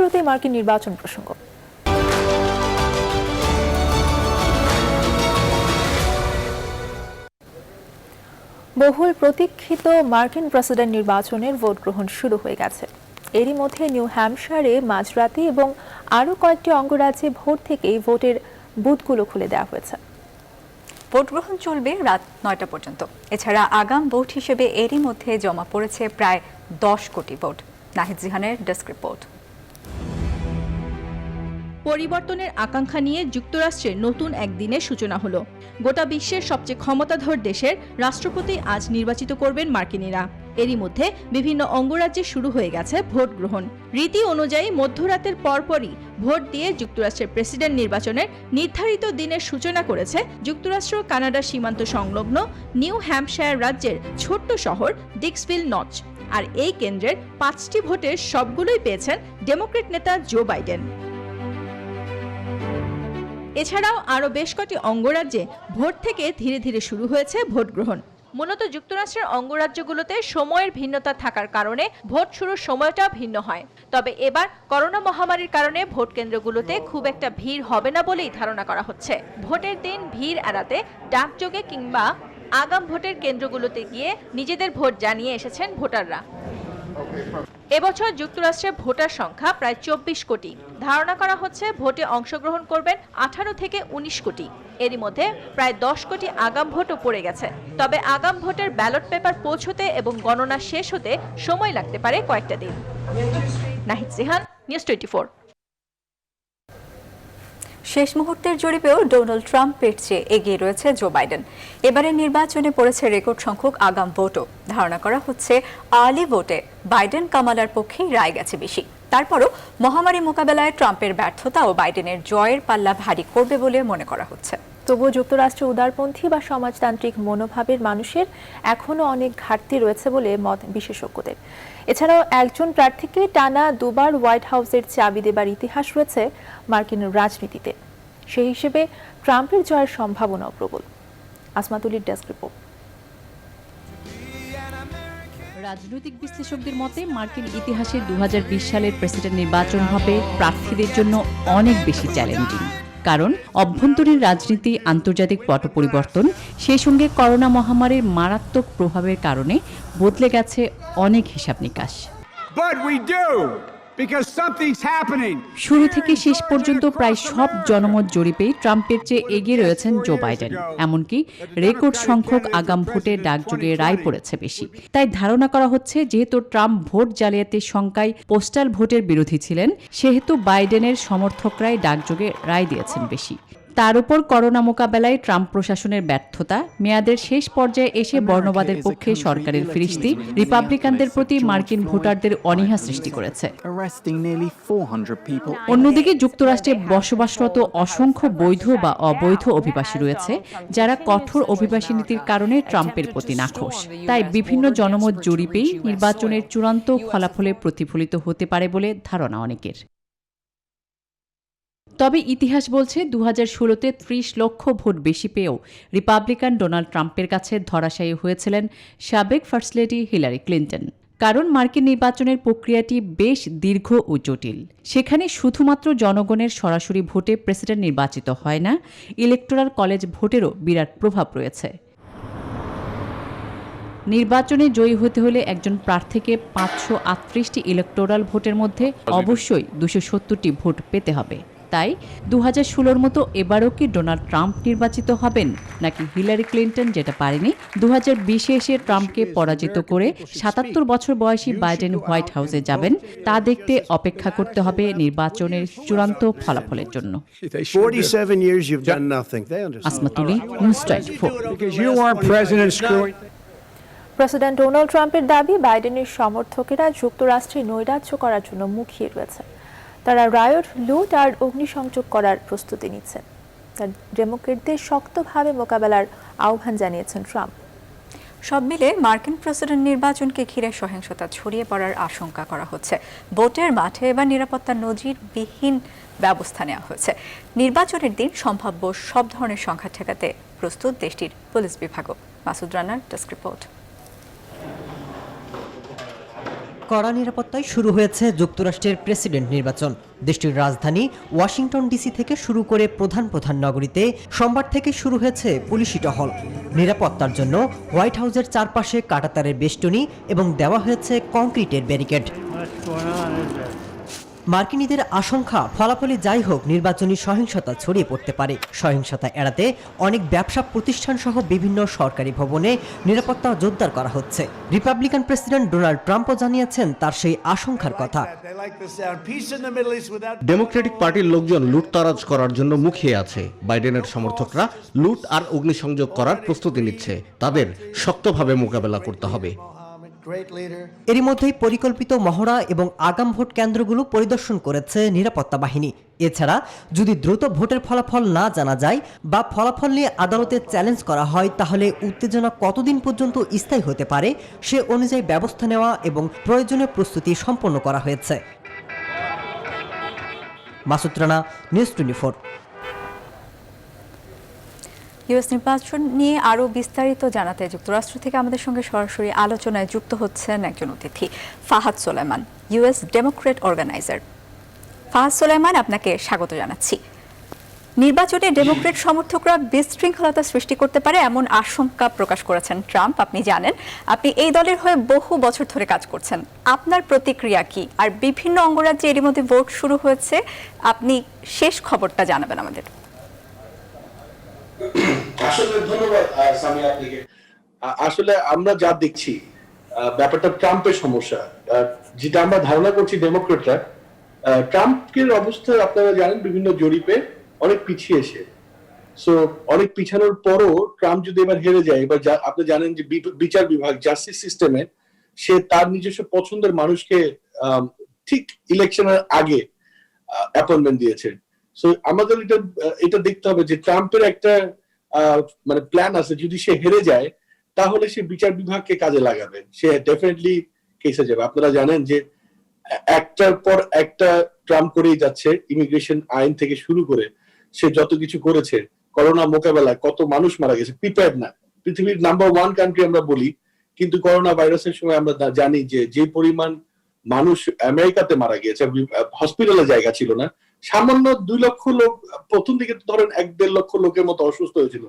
শুরুতে মার্কিন নির্বাচন প্রসঙ্গ। বহুল প্রতীক্ষিত মার্কিন প্রেসিডেন্ট নির্বাচনের ভোট গ্রহণ শুরু হয়ে গেছে। এরই মধ্যে নিউ হ্যাম্পশায়ারে মাঝরাতে এবং আরও কয়েকটি অঙ্গরাজ্যে ভোর থেকেই ভোটের বুথগুলো খুলে দেওয়া হয়েছে। ভোট গ্রহণ চলবে রাত ৯টা পর্যন্ত। এছাড়া আগাম ভোট হিসেবে এরই মধ্যে জমা পড়েছে প্রায় ১০ কোটি ভোট। নাহিদ জিহানের ডেস্ক রিপোর্ট। পরিবর্তনের আকাঙ্ক্ষা নিয়ে যুক্তরাষ্ট্রের নতুন একদিনের সূচনা হলো। গোটা বিশ্বের সবচেয়ে ক্ষমতাধর দেশের রাষ্ট্রপতি আজ নির্বাচিত করবেন মার্কিনিরা। এরই মধ্যে বিভিন্ন অঙ্গরাজ্যে শুরু হয়ে গেছে ভোট গ্রহণ। রীতি অনুযায়ী মধ্যরাতের পরপরই ভোট দিয়ে যুক্তরাষ্ট্রের প্রেসিডেন্ট নির্বাচনের নির্ধারিত দিনের সূচনা করেছে যুক্তরাষ্ট্র কানাডা সীমান্ত সংলগ্ন নিউ হ্যাম্পশায়ার রাজ্যের ছোট্ট শহর ডিক্সভিল নচ। আর এই কেন্দ্রের ৫টি ভোটের সবগুলোই পেয়েছেন ডেমোক্র্যাট নেতা জো বাইডেন। এছাড়াও আরও বেশ কটি অঙ্গরাজ্যে ভোট থেকে ধীরে ধীরে শুরু হয়েছে ভোট গ্রহণ। মূলত যুক্তরাষ্ট্রের অঙ্গরাজ্যগুলোতে সময়ের ভিন্নতা থাকার কারণে ভোট শুরুর সময়টা ভিন্ন হয়। তবে এবার করোনা মহামারীর কারণে ভোট কেন্দ্রগুলোতে খুব একটা ভিড় হবে না বলেই ধারণা করা হচ্ছে। ভোটের দিন ভিড় এড়াতে ডাকযোগে কিংবা আগাম ভোটের কেন্দ্রগুলোতে গিয়ে নিজেদের ভোট জানিয়ে এসেছেন ভোটাররা। এবছর যুক্তরাষ্ট্রে ভোটার সংখ্যা প্রায় ২৪ কোটি। ধারণা করা হচ্ছে ভোটে অংশগ্রহণ করবেন ১৮ থেকে ১৯ কোটি। এরই মধ্যে প্রায় ১০ কোটি আগাম ভোটও পড়ে গেছে। তবে আগাম ভোটের ব্যালট পেপার পৌঁছতে এবং গণনা শেষ হতে সময় লাগতে পারে কয়েকটা দিন। নাহিদ জিহান, নিউজ 24। শেষ মুহূর্তের জরিপেও ডোনাল্ড ট্রাম্পের চেয়ে এগিয়ে রয়েছে জো বাইডেন। এবারের নির্বাচনে পড়েছে রেকর্ড সংখ্যক আগাম ভোটও। ধারণা করা হচ্ছে আর্লি ভোটে বাইডেন কামালার পক্ষেই রায় গেছে বেশি। তারপরও মহামারী মোকাবেলায় ট্রাম্পের ব্যর্থতা ও বাইডেনের জয়ের পাল্লা ভারী করবে বলে মনে করা হচ্ছে। তবুও যুক্তরাষ্ট্রে উদারপন্থী বা সমাজতান্ত্রিক মনোভাবের মানুষের এখনও অনেক ঘাটতি রয়েছে বলে মত বিশেষজ্ঞদের। এছাড়াও একজন প্রার্থীকে টানা দুবার হোয়াইট হাউসের চাবি দেবার ইতিহাস রয়েছে মার্কিন রাজনীতিতে। সেই হিসেবে ট্রাম্পের জয়ের সম্ভাবনাও প্রবল। আসমাতুলির ডেস্ক রিপোর্ট। রাজনৈতিক বিশ্লেষকদের মতে মার্কিন ইতিহাসে ২০২০ সালের প্রেসিডেন্ট নির্বাচন হবে প্রার্থীদের জন্য অনেক বেশি চ্যালেঞ্জিং। কারণ অভ্যন্তরীণ রাজনীতি, আন্তর্জাতিক পট পরিবর্তন, সেই সঙ্গে করোনা মহামারীর মারাত্মক প্রভাবের কারণে বদলে গেছে অনেক হিসাব নিকাশ। শুরু থেকে শেষ পর্যন্ত প্রায় সব জনমত জরিপেই ট্রাম্পের চেয়ে এগিয়ে রয়েছেন জো বাইডেন। এমনকি রেকর্ড সংখ্যক আগাম ভোটে ডাকযোগে রায় পড়েছে বেশি। তাই ধারণা করা হচ্ছে যেহেতু ট্রাম্প ভোট জালিয়াতির শঙ্কায় পোস্টাল ভোটের বিরোধী ছিলেন, সেহেতু বাইডেনের সমর্থকরাই ডাকযোগে রায় দিয়েছেন বেশি। তার উপর করোনা মোকাবেলায় ট্রাম্প প্রশাসনের ব্যর্থতা, মেয়াদের শেষ পর্যায়ে এসে বর্ণবাদের পক্ষে সরকারের ফিরিস্তি রিপাবলিকানদের প্রতি মার্কিন ভোটারদের অনীহা সৃষ্টি করেছে। অন্যদিকে যুক্তরাষ্ট্রে বসবাসরত অসংখ্য বৈধ বা অবৈধ অভিবাসী রয়েছে, যারা কঠোর অভিবাসী নীতির কারণে ট্রাম্পের প্রতি নাখোশ। তাই বিভিন্ন জনমত জরিপেই নির্বাচনের চূড়ান্ত ফলাফলে প্রতিফলিত হতে পারে বলে ধারণা অনেকের। তবে ইতিহাস বলছে ২০১৬-তে ৩০ লক্ষ ভোট বেশি পেয়েও রিপাবলিকান ডোনাল্ড ট্রাম্পের কাছে ধরাশায়ী হয়েছিলেন সাবেক ফার্স্ট লেডি হিলারি ক্লিন্টন। কারণ মার্কিন নির্বাচনের প্রক্রিয়াটি বেশ দীর্ঘ ও জটিল। সেখানে শুধুমাত্র জনগণের সরাসরি ভোটে প্রেসিডেন্ট নির্বাচিত হয় না, ইলেকটোরাল কলেজ ভোটেরও বিরাট প্রভাব রয়েছে। নির্বাচনে জয়ী হতে হলে একজন প্রার্থীকে ৫৩৮টি ইলেকটোরাল ভোটের মধ্যে অবশ্যই ২৭০টি ভোট পেতে হবে। তাই ২০১৬-র মতো এবারও কি ডোনাল্ড ট্রাম্প নির্বাচিত হবেন, নাকি হিলারি ক্লিন্টন যেটা পারেনি ২০২০-এ এসে ট্রাম্পকে পরাজিত করে ৭৭ বছর বয়সী বাইডেন হোয়াইট হাউসে যাবেন, তা দেখতে অপেক্ষা করতে হবে নির্বাচনের চূড়ান্ত ফলাফলের জন্য। আসমাতুলি, নিউজ 24। প্রেসিডেন্ট ডোনাল্ড ট্রাম্পের দাবি, বাইডেনের সমর্থকেরা যুক্তরাষ্ট্রে নৈরাজ্য করার জন্য মুখিয়ে রয়েছে। তারা রায়ট, লুট আর অগ্নিসংযোগ করার প্রস্তুতি নিচ্ছেন। তার ডেমোক্রেটদের শক্তভাবে মোকাবেলার আহ্বান জানিয়েছেন ট্রাম্প। সব মিলে মার্কিন প্রেসিডেন্ট নির্বাচনকে ঘিরে সহিংসতা ছড়িয়ে পড়ার আশঙ্কা করা হচ্ছে। ভোটের মাঠে এবার নিরাপত্তা নজিরবিহীন ব্যবস্থা নেওয়া হয়েছে। নির্বাচনের দিন সম্ভাব্য সব ধরনের সংঘাত ঠেকাতে প্রস্তুত দেশটির পুলিশ বিভাগও। মাসুদ রানার ডেস্ক রিপোর্ট। কড়া নিরাপত্তায় শুরু হয়েছে যুক্তরাষ্ট্রের প্রেসিডেন্ট নির্বাচন। দেশটির রাজধানী ওয়াশিংটন ডিসি থেকে শুরু করে প্রধান প্রধান নগরীতে সোমবার থেকে শুরু হয়েছে পুলিশি টহল। নিরাপত্তার জন্য হোয়াইট হাউসের চারপাশে কাঁটাতারের বেষ্টনী এবং দেওয়া হয়েছে কংক্রিটের ব্যারিকেড। মার্কিনীদের আশঙ্কা, ফলাফলে যাই হোক নির্বাচনী সহিংসতা ছড়িয়ে পড়তে পারে। সহিংসতা এড়াতে অনেক ব্যবসা প্রতিষ্ঠান সহ বিভিন্ন সরকারি ভবনে নিরাপত্তা জোরদার করা হচ্ছে। রিপাবলিকান প্রেসিডেন্ট ডোনাল্ড ট্রাম্পও জানিয়েছেন তার সেই আশঙ্কার কথা। ডেমোক্রেটিক পার্টির লোকজন লুটতরাজ করার জন্য মুখিয়ে আছে। বাইডেনের সমর্থকরা লুট আর অগ্নিসংযোগ করার প্রস্তুতি নিচ্ছে। তাদের শক্তভাবে মোকাবেলা করতে হবে। এরই মধ্যেই পরিকল্পিত মহড়া এবং আগাম ভোট কেন্দ্রগুলো পরিদর্শন করেছে নিরাপত্তা বাহিনী। এছাড়া যদি দ্রুত ভোটের ফলাফল না জানা যায় বা ফলাফল নিয়ে আদালতে চ্যালেঞ্জ করা হয় তাহলে উত্তেজনা কতদিন পর্যন্ত স্থায়ী হতে পারে সে অনুযায়ী ব্যবস্থা নেওয়া এবং প্রয়োজনীয় প্রস্তুতি সম্পন্ন করা হয়েছে। মাসুদ রানা, নিউজ 24। ইউএস নির্বাচন নিয়ে আরও বিস্তারিত জানাতে যুক্তরাষ্ট্র থেকে আমাদের সঙ্গে সরাসরি আলোচনায় যুক্ত হচ্ছেন একজন অতিথি, ফাহাদ সোলাইমান, ইউএস ডেমোক্রেট অর্গানাইজার। ফাহাদ সোলাইমান, আপনাকে স্বাগত জানাচ্ছি। নির্বাচনে ডেমোক্রেট সমর্থকরা বিশৃঙ্খলতা সৃষ্টি করতে পারে এমন আশঙ্কা প্রকাশ করেছেন ট্রাম্প। আপনি জানেন, আপনি এই দলের হয়ে বহু বছর ধরে কাজ করছেন। আপনার প্রতিক্রিয়া কি? আর বিভিন্ন অঙ্গরাজ্যে এরই মধ্যে ভোট শুরু হয়েছে, আপনি শেষ খবরটা জানাবেন আমাদের। আসলে ধন্যবাদ সামিয়া আপনাকে। আসলে আমরা যা দেখছি ব্যাপারটা ট্রাম্পের সমস্যা, যেটা আমরা ধারণা করছি ডেমোক্রেটরা ট্রাম্পের অবস্থা আপনারা জানেন বিভিন্ন জরিপে অনেক পিছিয়ে এসে, সো অনেক পিছানোর পরও ট্রাম্প যদি এবার হেরে যায়, এবার আপনি জানেন যে বিচার বিভাগ জাস্টিস সিস্টেমে সে তার নিজস্ব পছন্দের মানুষকে ঠিক ইলেকশনের আগে অ্যাপয়েন্টমেন্ট দিয়েছে। সো আমাদের এটা দেখতে হবে যে ট্রাম্পের একটা মানে প্ল্যান আছে, যদি সে হেরে যায় তাহলে সে বিচার বিভাগকে কাজে লাগাবে, সে ডেফিনেটলি কেসে যাবে। আপনারা জানেন যে একটার পর একটা ট্রাম্প করেই যাচ্ছে, ইমিগ্রেশন আইন থেকে শুরু করে সে যত কিছু করেছে, করোনা মোকাবেলায় কত মানুষ মারা গেছে, প্রিপেয়ার্ড না। পৃথিবীর নাম্বার 1 কান্ট্রি আমরা বলি, কিন্তু করোনা ভাইরাসের সময় আমরা জানি যে পরিমাণ মানুষ আমেরিকাতে মারা গিয়েছে, হসপিটালে জায়গা ছিল না। সামান্য 2 লক্ষ লোক, প্রথম দিকে তো ধরেন 1-1.5 লক্ষ লোকের মতো অসুস্থ হয়েছিল,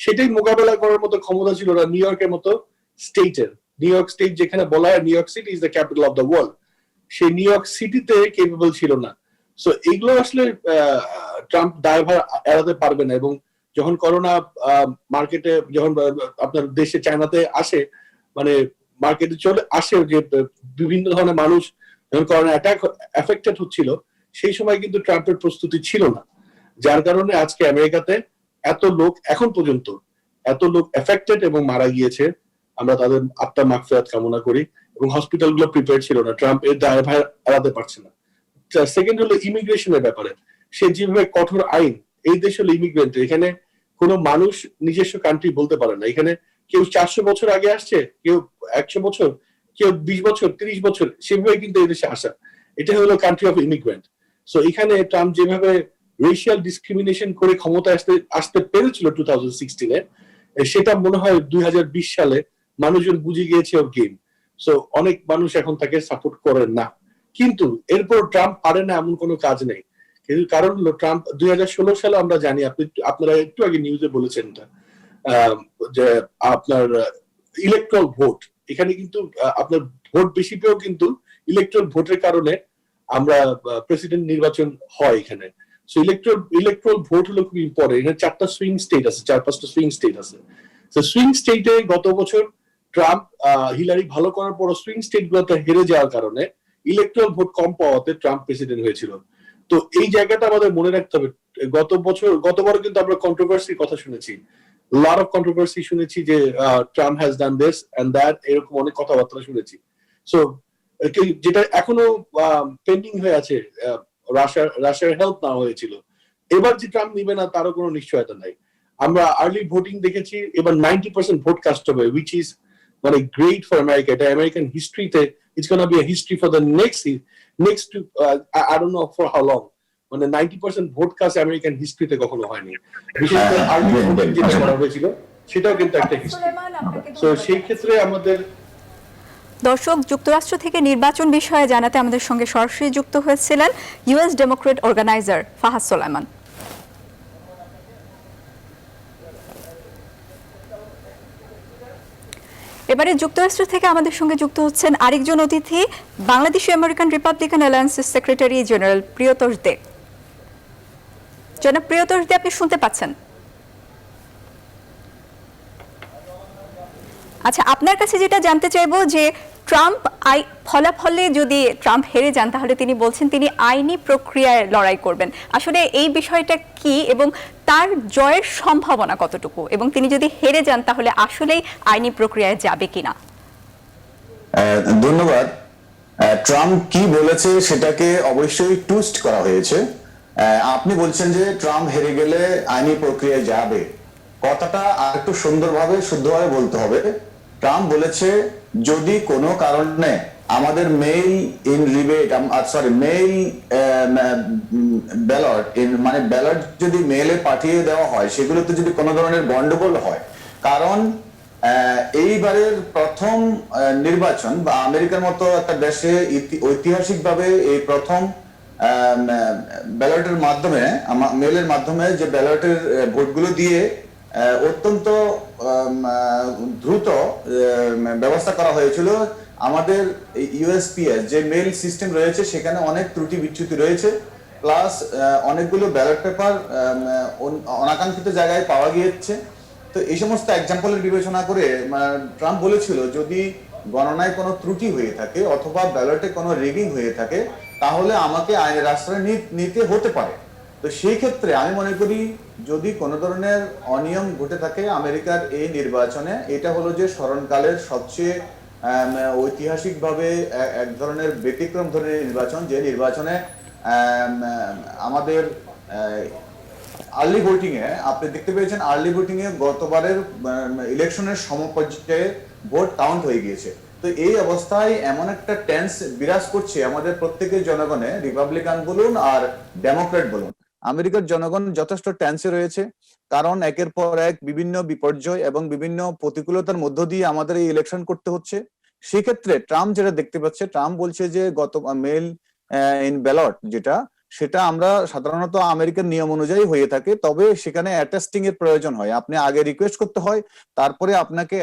সেটাই মোকাবেলা করার মতো ক্ষমতা ছিল না নিউ ইয়র্কের মতো স্টেটের। নিউ ইয়র্ক স্টেট যেখানে বলা হয় new York city is the capital of the world, সেই নিউ ইয়র্ক সিটিতে কেপেবল ছিল না। সো এগুলো আসলে ট্রাম্প দায়ভার এড়াতে পারবে না। এবং যখন করোনা মার্কেটে, যখন আপনার দেশে চায়নাতে আসে, মানে মার্কেটে চলে আসে, যে বিভিন্ন ধরনের মানুষ যখন করোনা অ্যাটাক এফেক্টেড হচ্ছিল, সেই সময় কিন্তু ট্রাম্পের প্রস্তুতি ছিল না, যার কারণে আজকে আমেরিকাতে এত লোক, এখন পর্যন্ত এত লোক এফেক্টেড এবং মারা গিয়েছে। আমরা তাদের আত্মা মাগফিরাত কামনা করি। এবং হসপিটাল গুলো প্রিপেয়ার ছিল না, ট্রাম্প এর দায়ভার এড়াতে পারছে না। সেকেন্ড হলো ইমিগ্রেশনের ব্যাপারে, সে যেভাবে কঠোর আইন, এই দেশ হলো ইমিগ্রেন্ট, এখানে কোনো মানুষ নিজস্ব কান্ট্রি বলতে পারে না। এখানে কেউ 400 বছর আগে আসছে, কেউ 100 বছর, কেউ 20 বছর, 30 বছর, সেভাবে কিন্তু এই দেশে আসা। এটা হলো কান্ট্রি অফ ইমিগ্রেন্ট। সো এখানে ট্রাম্প যেভাবে রেশিয়াল ডিসক্রিমিনেশন করে ক্ষমতায় আসতে পেরেছিল 2016-এ, সেটা মনে হয় 2020 সালে মানুষজন বুঝে গিয়েছে ওর গেম। সো অনেক মানুষ এখন তাকে সাপোর্ট করেন না, কিন্তু এরপর ট্রাম্প পারে না এমন কোনো কাজ নেই। কিন্তু কারণ হলো ট্রাম্প 2016 সালে আমরা জানি, আপনারা একটু আগে নিউজে বলেছেন যে আপনার ইলেকট্রাল ভোট, এখানে কিন্তু আপনার ভোট বেশি পেয়েও কিন্তু ইলেকট্রাল ভোটের কারণে আমরা প্রেসিডেন্ট নির্বাচন হয় এখানে। সো ইলেকট্রাল ভোট হলো খুব ইম্পর্টেন্ট। এখানে 4টা সুইং স্টেট আছে, 4-5টা সুইং স্টেট আছে। তো সুইং স্টেটে গত বছর ট্রাম্প হিলারি ভালো করার পর সুইং স্টেট গুলোতে হেরে যাওয়ার কারণে ইলেকট্রাল ভোট কম পাওয়াতে ট্রাম্প প্রেসিডেন্ট হয়েছিল। তো এই জায়গাটা আমাদের মনে রাখতে হবে। গতবার কিন্তু আমরা কন্ট্রোভার্সির কথা শুনেছি, লট অফ কন্ট্রোভার্সি শুনেছি যে Trump has done this and that, এরকম অনেক কথাবার্তা শুনেছি। সো যেটা এখনো পেন্ডিং হয়ে আছে, রাশিয়ার হেল্প না হয়েছিল, এবার যে ট্রাম্প নিবে না তারও কোনো নিশ্চয়তা নাই। আমরা আর্লি ভোটিং দেখেছি, এবার 90% ভোট কাস্ট হবে, উইচ ইজ মানে গ্রেট ফর আমেরিকা। এটা আমেরিকান হিস্ট্রিতে it's gonna be a history for the next I don't know for how long. মানে 90% ভোট কাস্ট আমেরিকান হিস্ট্রিতে কখনো হয়নি। বিশেষ করে আর্লি ভোটিং যেটা করা হয়েছিল সেটাও কিন্তু একটা হিস্ট্রি। সো সেই ক্ষেত্রে আমাদের দর্শক, যুক্তরাষ্ট্র থেকে নির্বাচন বিষয়ে জানাতে আমাদের সঙ্গে সরাসরি যুক্ত হয়েছিলেন US Democrat organiser Fahad Solaiman. এবারে যুক্তরাষ্ট্র থেকে আমাদের সঙ্গে যুক্ত হচ্ছেন আরেকজন অতিথি, বাংলাদেশি আমেরিকান রিপাবলিকান অ্যালায়েন্সের সেক্রেটারি জেনারেল প্রিয়তোষ দে। জনাব প্রিয়তোষ দে, আপনি শুনতে পাচ্ছেন? আচ্ছা, আপনার কাছে যেটা জানতে চাইবো যে ফলাফলে যদি ট্রাম্প হেরে যান তাহলে তিনি বলছেন তিনি আইনি প্রক্রিয়ায় লড়াই করবেন। আসলে এই বিষয়টা কি এবং তার জয়ের সম্ভাবনা কতটুকু, এবং তিনি যদি হেরে যান তাহলে আসলেই আইনি প্রক্রিয়ায় যাবে কিনা? ধন্যবাদ। ট্রাম্প কি বলেছে সেটাকে অবশ্যই টুইস্ট করা হয়েছে। আপনি বলছেন যে ট্রাম্প হেরে গেলে আইনি প্রক্রিয়ায় যাবে, কথাটা আর একটু সুন্দরভাবে শুদ্ধভাবে বলতে হবে। ট্রাম্প বলেছে যদি কোনো কারণে আমাদের মেইল ব্যালট মানে ব্যালট যদি মেইলে পাঠিয়ে দেওয়া হয়, সেগুলোতে যদি কোনো ধরনের গন্ডগোল হয়, কারণ এইবারের প্রথম নির্বাচন বা আমেরিকার মতো একটা দেশে ঐতিহাসিকভাবে এই প্রথম ব্যালটের মাধ্যমে মেইলের মাধ্যমে যে ব্যালটের ভোটগুলো দিয়ে অত্যন্ত দ্রুত ব্যবস্থা করা হয়েছিল। আমাদের ইউএসপিএস যে মেইল সিস্টেম রয়েছে সেখানে অনেক ত্রুটি বিচ্যুতি রয়েছে, প্লাস অনেকগুলো ব্যালট পেপার অনাকাঙ্ক্ষিত জায়গায় পাওয়া গিয়েছে। তো এই সমস্ত এক্সাম্পলের বিবেচনা করে ট্রাম্প বলেছিল যদি গণনায় কোনো ত্রুটি হয়ে থাকে অথবা ব্যালটে কোনো রিগিং হয়ে থাকে তাহলে আমাকে আইনের আশ্রয় নিতে হতে পারে। তো সেই ক্ষেত্রে আমি মনে করি যদি কোনো ধরনের অনিয়ম ঘটে থাকে আমেরিকার এই নির্বাচনে, এটা হলো যে স্মরণকালের সবচেয়ে ঐতিহাসিকভাবে এক ধরনের ব্যতিক্রম ধরনের নির্বাচন, যে নির্বাচনে আমাদের আর্লি ভোটিং এ আপনি দেখতে পেয়েছেন আর্লি ভোটিং এ গতবারের ইলেকশনের সমপর্যায়ে ভোট কাউন্ট হয়ে গিয়েছে। তো এই অবস্থায় এমন একটা টেন্স বিরাজ করছে আমাদের প্রত্যেকের জনগণে, রিপাবলিকান বলুন আর ডেমোক্রেট বলুন, আমেরিকার জনগণ যথেষ্ট টেন্সে রয়েছে, কারণ একের পর এক বিভিন্ন বিপর্যয় এবং বিভিন্ন প্রতিকূলতার মধ্য দিয়ে আমাদের এই ইলেকশন করতে হচ্ছে। সেক্ষেত্রে ট্রাম্প যেটা দেখতে পাচ্ছে, ট্রাম্প বলছে যে গত মেইল ইন ব্যালট সেটা আমরা সাধারণত আমেরিকার নিয়ম অনুযায়ী হয়ে থাকে, তবে সেখানে অ্যাটেস্টিং এর প্রয়োজন হয়, আপনি আগে রিকোয়েস্ট করতে হয়, তারপরে আপনাকে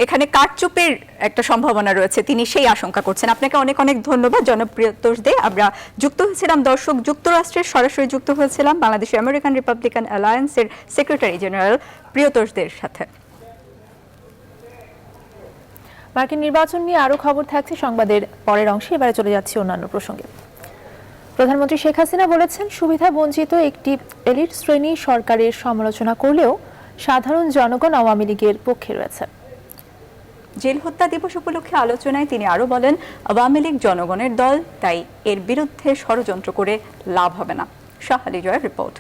এখানে কারচুপির একটা সম্ভাবনা রয়েছে, তিনি সেই আশঙ্কা করছেন। আপনাকে অনেক অনেক ধন্যবাদ জনাব প্রিয়তোষ দে। আমরা যুক্ত হয়েছিলাম দর্শক, যুক্তরাষ্ট্রের সরাসরি যুক্ত হয়েছিলাম বাংলাদেশ আমেরিকান রিপাবলিকান অ্যালায়েন্সের সেক্রেটারি জেনারেল প্রিয়তোষ দের সাথে। মার্কিন নির্বাচন নিয়ে আরো খবর থাকছে সংবাদের পরের অংশে। এবারে চলে যাচ্ছি অন্যান্য প্রসঙ্গে। প্রধানমন্ত্রী শেখ হাসিনা বলেছেন সুবিধা বঞ্চিত একটি এলিট শ্রেণী সরকারের সমালোচনা করলেও সাধারণ জনগণ আওয়ামী লীগের পক্ষে রয়েছে। জেল হত্যা দিবস উপলক্ষে আলোচনায় তিনি আরো বলেন আওয়ামী লীগ জনগণের দল, তাই এর বিরুদ্ধে ষড়যন্ত্র করে লাভ হবে না। শাহ আলী জয়ের রিপোর্ট।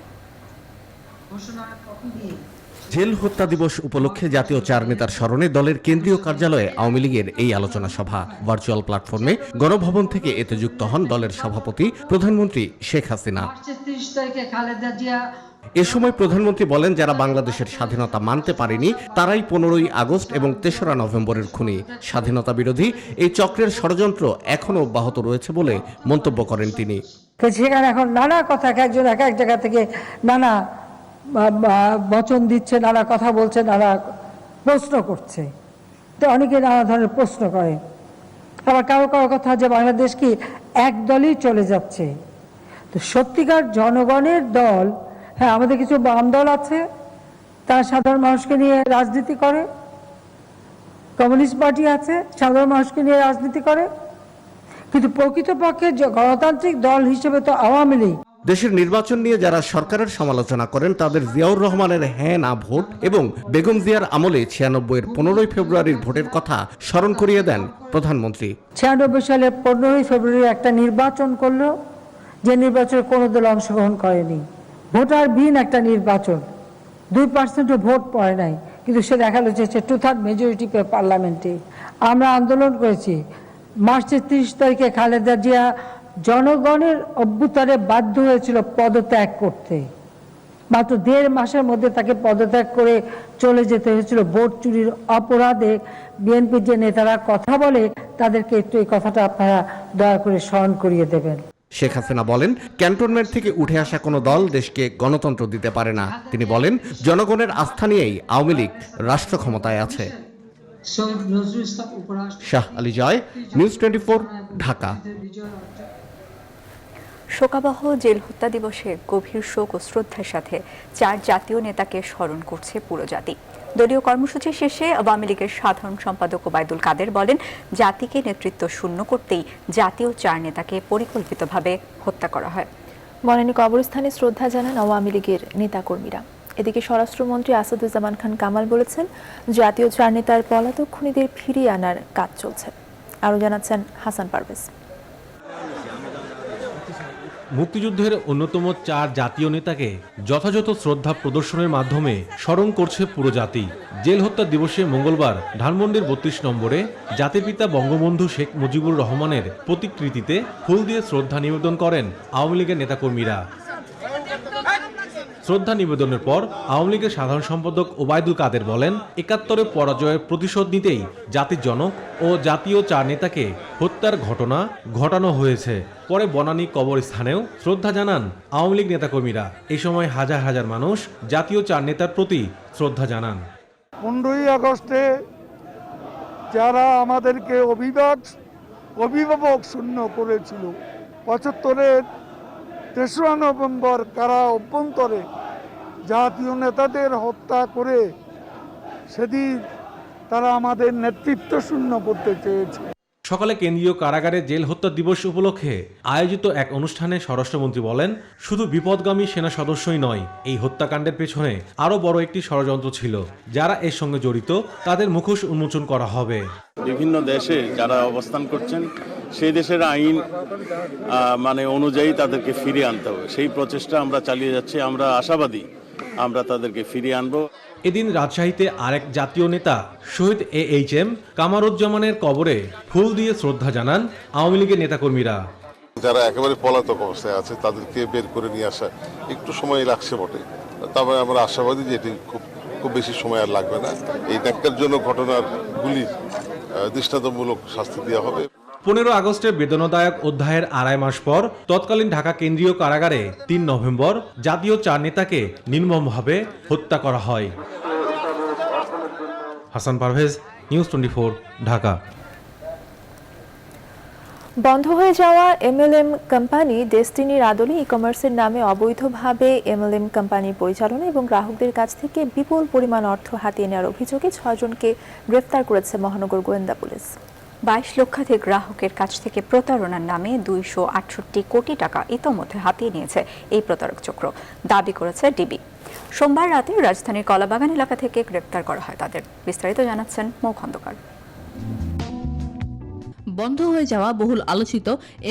জেল হত্যা দিবস উপলক্ষে জাতীয় চার নেতার স্মরণে দলের কেন্দ্রীয় কার্যালয়ে আওয়ামী লীগের এই আলোচনা সভা। ভার্চুয়াল প্ল্যাটফর্মে গণভবন থেকে এতে যুক্ত হন দলের সভাপতি প্রধানমন্ত্রী শেখ হাসিনা। এ সময় প্রধানমন্ত্রী বলেন যারা বাংলাদেশের স্বাধীনতা মানতে পারেনি তারাই 15ই আগস্ট এবং 3রা নভেম্বরের খুনি। স্বাধীনতা বিরোধী এই চক্রের ষড়যন্ত্র এখনো অব্যাহত রয়েছে বলে মন্তব্য করেন তিনি। সেখানে এখন নানা কথা, একজন এক এক জায়গা থেকে নানা বচন দিচ্ছে, নানা কথা বলছে, নানা প্রশ্ন করছে। তো অনেকে নানা ধরনের প্রশ্ন করে, আবার কারো কারো কথা যে বাংলাদেশ কি এক দলই চলে যাচ্ছে। তো সত্যিকার জনগণের দল, হ্যাঁ আমাদের কিছু বাম দল আছে, তারা সাধারণ মানুষকে নিয়ে রাজনীতি করে, কমিউনিস্ট পার্টি আছে সাধারণ মানুষকে নিয়ে রাজনীতি করে, কিন্তু প্রকৃতপক্ষে গণতান্ত্রিক দল হিসেবে তো আওয়ামী লীগ। দেশের নির্বাচন নিয়ে যারা সরকারের সমালোচনা করেন তাদের জিয়াউর রহমানের হ্যাঁ না ভোট এবং বেগম জিয়ার আমলে 96-এর 15ই ফেব্রুয়ারির ভোটের কথা স্মরণ করিয়ে দেন প্রধানমন্ত্রী। 96 সালে 15ই ফেব্রুয়ারি একটা নির্বাচন করলো, যে নির্বাচনে কোনো দল অংশগ্রহণ করেনি। ভোটারবিহীন একটা নির্বাচন, 2% ভোট পড়ে নাই, কিন্তু সে দেখালো যে 2/3 মেজরিটি পেয়ে পার্লামেন্টে। আমরা আন্দোলন করেছি, মার্চের 30 তারিখে খালেদা জিয়া জনগণের অভ্যুত্থানে বাধ্য হয়েছিল পদত্যাগ করতে। মাত্র 1.5 মাসের মধ্যে তাকে পদত্যাগ করে চলে যেতে হয়েছিল ভোট চুরির অপরাধে। বিএনপির যে নেতারা কথা বলে তাদেরকে একটু এই কথাটা আপনারা দয়া করে স্মরণ করিয়ে দেবেন। শেখ হাসিনা বলেন, ক্যান্টনমেন্ট থেকে উঠে আসা কোনো দল দেশকে গণতন্ত্র দিতে পারে না। তিনি বলেন, জনগণের আস্থা নিয়েই আওয়ামী লীগ রাষ্ট্র ক্ষমতায় আছে। শাহ আলী জয়, নিউজ 24, ঢাকা। শোকাবহ জেল হত্যা দিবসে গভীর শোক ও শ্রদ্ধার সাথে 4 জাতীয় নেতাকে স্মরণ করছে পুরো জাতি। দলীয় কর্মসূচি শেষে আওয়ামী লীগের সাধারণ সম্পাদক ওবায়দুল কাদের বলেন, জাতিকে নেতৃত্ব শূন্য করতেই জাতীয় 4 নেতাকে পরিকল্পিতভাবে হত্যা করা হয়। বনানী কবরস্থানে শ্রদ্ধা জানান আওয়ামী লীগের নেতাকর্মীরা। এদিকে স্বরাষ্ট্রমন্ত্রী আসাদুজ্জামান খান কামাল বলেছেন, জাতীয় 4 নেতার পলাতক খুনিদের ফিরিয়ে আনার কাজ চলছে। আরও জানাচ্ছেন হাসান পারভেজ। মুক্তিযুদ্ধের অন্যতম 4 জাতীয় নেতাকে যথাযথ শ্রদ্ধা প্রদর্শনের মাধ্যমে স্মরণ করছে পুরো জাতি। জেল হত্যা দিবসে মঙ্গলবার ধানমন্ডির 32 নম্বরে জাতির পিতা বঙ্গবন্ধু শেখ মুজিবুর রহমানের প্রতিকৃতিতে ফুল দিয়ে শ্রদ্ধা নিবেদন করেন আওয়ামী লীগের নেতাকর্মীরা। শ্রদ্ধা নিবেদনের পর আওয়ামী লীগের সাধারণ সম্পাদক ওবায়দুল কাদের বলেন, 71-এর পরাজয়ের প্রতিশোধ নিতেই জাতির জনক ও জাতীয় 4 নেতাকে হত্যার ঘটনা ঘটানো হয়েছে। পরে বনানী কবরস্থানেও শ্রদ্ধা জানান আওয়ামী লীগ নেতাকর্মীরা। এই সময় হাজার হাজার মানুষ জাতীয় 4 নেতার প্রতি শ্রদ্ধা জানান। 15ই আগস্টে যারা আমাদেরকে অভিভাবক শূন্য করেছিল, 75-এর 3রা নভেম্বর কারা অভ্যন্তরে জাতীয় নেতাদের হত্যা করে সেদিন তারা আমাদের নেতৃত্ব শূন্য করতে চেয়েছে। সকালে কেন্দ্রীয় কারাগারে জেল হত্যা দিবস উপলক্ষে আয়োজিত এক অনুষ্ঠানে স্বরাষ্ট্রমন্ত্রী বলেন, শুধু বিপদগামী সেনা সদস্যই নয়, এই হত্যাকাণ্ডের পেছনে আরও বড় একটি ষড়যন্ত্র ছিল। যারা এর সঙ্গে জড়িত তাদের মুখোশ উন্মোচন করা হবে। বিভিন্ন দেশে যারা অবস্থান করছেন সেই দেশের আইন অনুযায়ী তাদেরকে ফিরিয়ে আনতে হবে। সেই প্রচেষ্টা আমরা চালিয়ে যাচ্ছি। আমরা আশাবাদী আমরা তাদেরকে ফিরিয়ে আনবো। এদিন রাজশাহীতে আরেক জাতীয় নেতা শহীদ AHM কামারুজ্জামানের কবরে ফুল দিয়ে শ্রদ্ধা জানান আওয়ামী লীগের নেতাকর্মীরা। যারা একেবারে পলাতক অবস্থায় আছে তাদেরকে বের করে নিয়ে আসা একটু সময় লাগছে বটে, তবে আমরা আশাবাদী যে এটি খুব বেশি সময় আর লাগবে না। এই ন্যাক্কারজনক ঘটনার গুলির দৃষ্টান্তমূলক শাস্তি দেওয়া হবে। 15 আগস্টের বেদনাদায়ক অধ্যায়ের 2.5 মাস পর তৎকালীন ঢাকা কেন্দ্রীয় কারাগারে 3 নভেম্বর জাতীয় 4 নেতাকে নির্মমভাবে হত্যা করা হয়। হাসান পারভেজ, নিউজ 24, ঢাকা। বন্ধ হয়ে যাওয়া MLM কোম্পানি ডেস্টিনির আদলে ই-কমার্সের নামে অবৈধভাবে MLM কোম্পানির পরিচালনা এবং গ্রাহকদের কাছ থেকে বিপুল পরিমাণ অর্থ হাতিয়ে নেওয়ার অভিযোগে 6 জনকে গ্রেফতার করেছে মহানগর গোয়েন্দা পুলিশ। 22 লক্ষাধিক গ্রাহকের কাছ থেকে প্রতারণার নামে 268 কোটি টাকা ইতোমধ্যে হাতিয়ে নিয়েছে এই প্রতারক চক্র, দাবি করেছে ডিবি। সোমবার রাতে রাজধানীর কলাবাগান এলাকা থেকে গ্রেফতার করা হয় তাদের। বিস্তারিত জানাচ্ছেন মৌ খন্দকার। বন্ধ হয়ে যাওয়া বহুল আলোচিত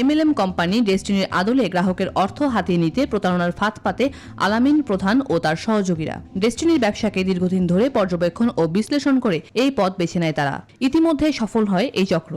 MLM কোম্পানি ডেস্টিনির আদলে গ্রাহকের অর্থ হাতিয়ে নিতে প্রতারণার ফাঁদ পাতে আলামিন প্রধান ও তার সহযোগীরা। ডেস্টিনির ব্যবসাকে দীর্ঘদিন ধরে পর্যবেক্ষণ ও বিশ্লেষণ করে এই পথ বেছে নেয় তারা। ইতিমধ্যে সফল হয় এই চক্র।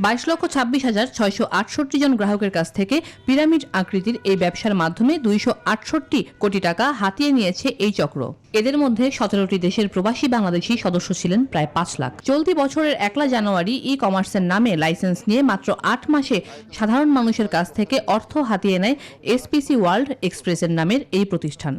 22,26,668 জন গ্রাহকের কাছ থেকে পিরামিড আকৃতির এই ব্যবসার মাধ্যমে 268 কোটি টাকা হাতিয়ে নিয়েছে এই চক্র। এদের মধ্যে 17টি দেশের প্রবাসী বাংলাদেশি সদস্য ছিলেন প্রায় 5 লাখ। চলতি বছরের 1 জানুয়ারি ই-কমার্সের নামে লাইসেন্স নিয়ে মাত্র 8 মাসে সাধারণ মানুষের কাছ থেকে অর্থ হাতিয়ে নেয় SPC ওয়ার্ল্ড এক্সপ্রেসের নামের এই প্রতিষ্ঠান।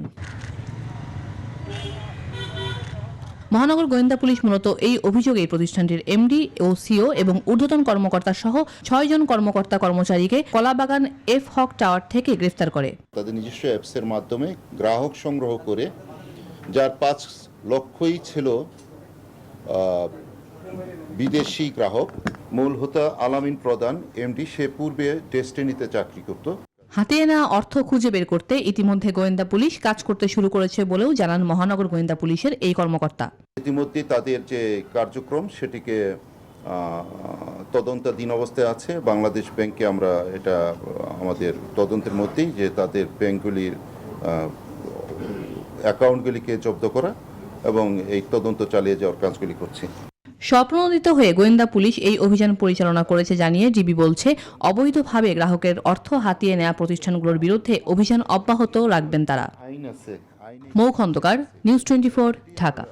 মহানগর গোয়েন্দা পুলিশ মূলত এই অভিযোগে প্রতিষ্ঠানটির MD ও CEO এবং ঊর্ধ্বতন কর্মকর্তা সহ 6 জন কর্মকর্তা কর্মচারীকে কলাবাগান F হক টাওয়ার থেকে গ্রেফতার করে। তাদের নিজস্ব অ্যাপসের মাধ্যমে গ্রাহক সংগ্রহ করে, যার 5 লক্ষই ছিল বিদেশি গ্রাহক। মূল হোতা আলামিন প্রধান MD, সে পূর্বে ডেস্টিনিতে চাকরি করত। হাতিয়ে নেওয়া অর্থ খুঁজে বের করতে ইতিমধ্যে গোয়েন্দা পুলিশ কাজ করতে শুরু করেছে বলেও জানান মহানগর গোয়েন্দা পুলিশের এই কর্মকর্তা। ইতিমধ্যে তাদের যে কার্যক্রম সেটিকে তদন্তাধীন অবস্থায় আছে। বাংলাদেশ ব্যাংকে আমরা এটা আমাদের তদন্তের মধ্যেই যে তাদের ব্যাংকগুলির অ্যাকাউন্টগুলিকে জব্দ করা এবং এই তদন্ত চালিয়ে যাওয়ার কাজগুলি করছি। স্বপ্নদিত হয়ে গোয়েন্দা পুলিশ এই অভিযান পরিচালনা করেছে জানিয়ে ডিবি বলছে, অবৈধভাবে গ্রাহকের অর্থ হাতিয়ে নেওয়া প্রতিষ্ঠানগুলোর বিরুদ্ধে অভিযান অব্যাহত রাখবেন তারা। মৌ খন্দকার, নিউজ 24, ঢাকা।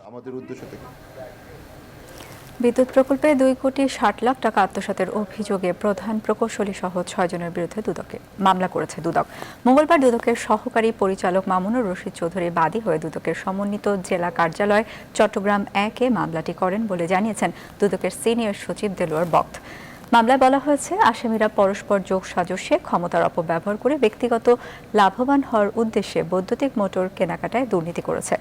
বিদ্যুৎ প্রকল্পে 2,60,00,000 টাকা আত্মসাতের অভিযোগে প্রধান প্রকৌশলী সহ 6 জনের বিরুদ্ধে মামলা করেছে দুদক। মঙ্গলবার দুদকের সহকারী পরিচালক মামুনুর রশিদ চৌধুরী বাদী হয়ে দুদকের সমন্বিত জেলা কার্যালয় চট্টগ্রাম 1-এ মামলাটি করেন বলে জানিয়েছেন দুদকের সিনিয়র সচিব দেলোয়ার বক্ত। মামলায় বলা হয়েছে, আসামিরা পরস্পর যোগ সাজস্যে ক্ষমতার অপব্যবহার করে ব্যক্তিগত লাভবান হওয়ার উদ্দেশ্যে বৈদ্যুতিক মোটর কেনাকাটায় দুর্নীতি করেছে।